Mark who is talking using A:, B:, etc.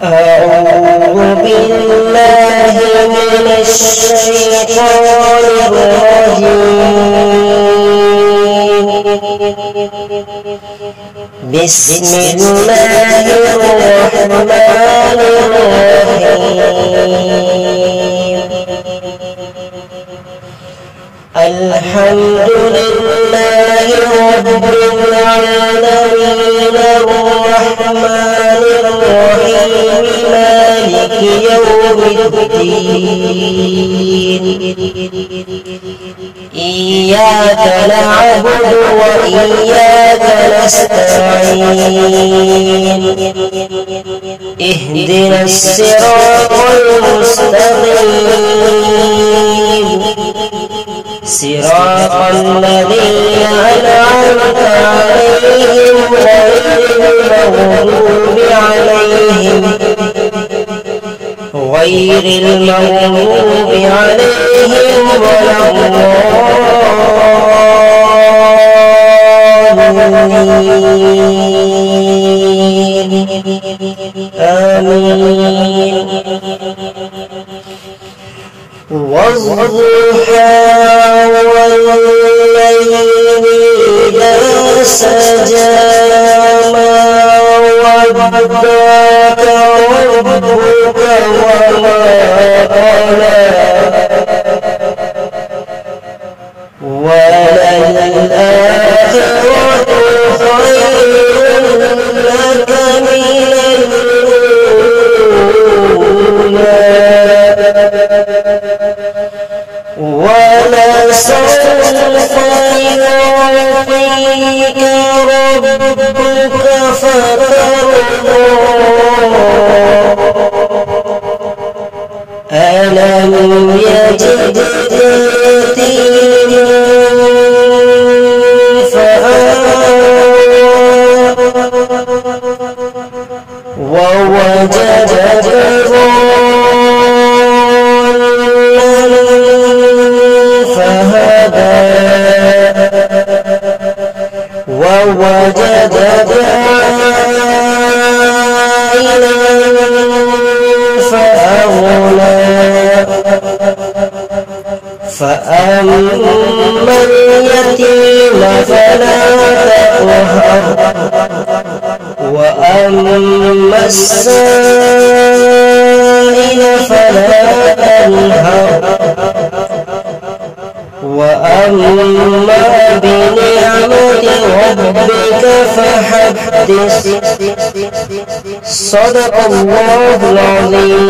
A: أعوذ بالله من الشيطان الرجيم. بسم الله الرحمن الرحيم. الحمد لله رب العالمين الرحمن الرحيم مالك يوم الدين. إياك نعبد وإياك نستعين. اهدنا الصراط المستقيم صراط الذين أنعمت عليهم غير المغضوب عليهم ولا الضالين. آمين. والضحى والليل إذا سجى ما ودعك ربك وما قلى وللآخرة خير لك من الأولى ولسوف يعطيك ربك فترضى. ألم يجدك يتيما فآوى ووجدك ووجدك عائلا فأغنى. فأما اليتيم فلا تقهر وأما السائل فلا تنهر وأما بنعمة ربك فحدث. صدق الله العظيم.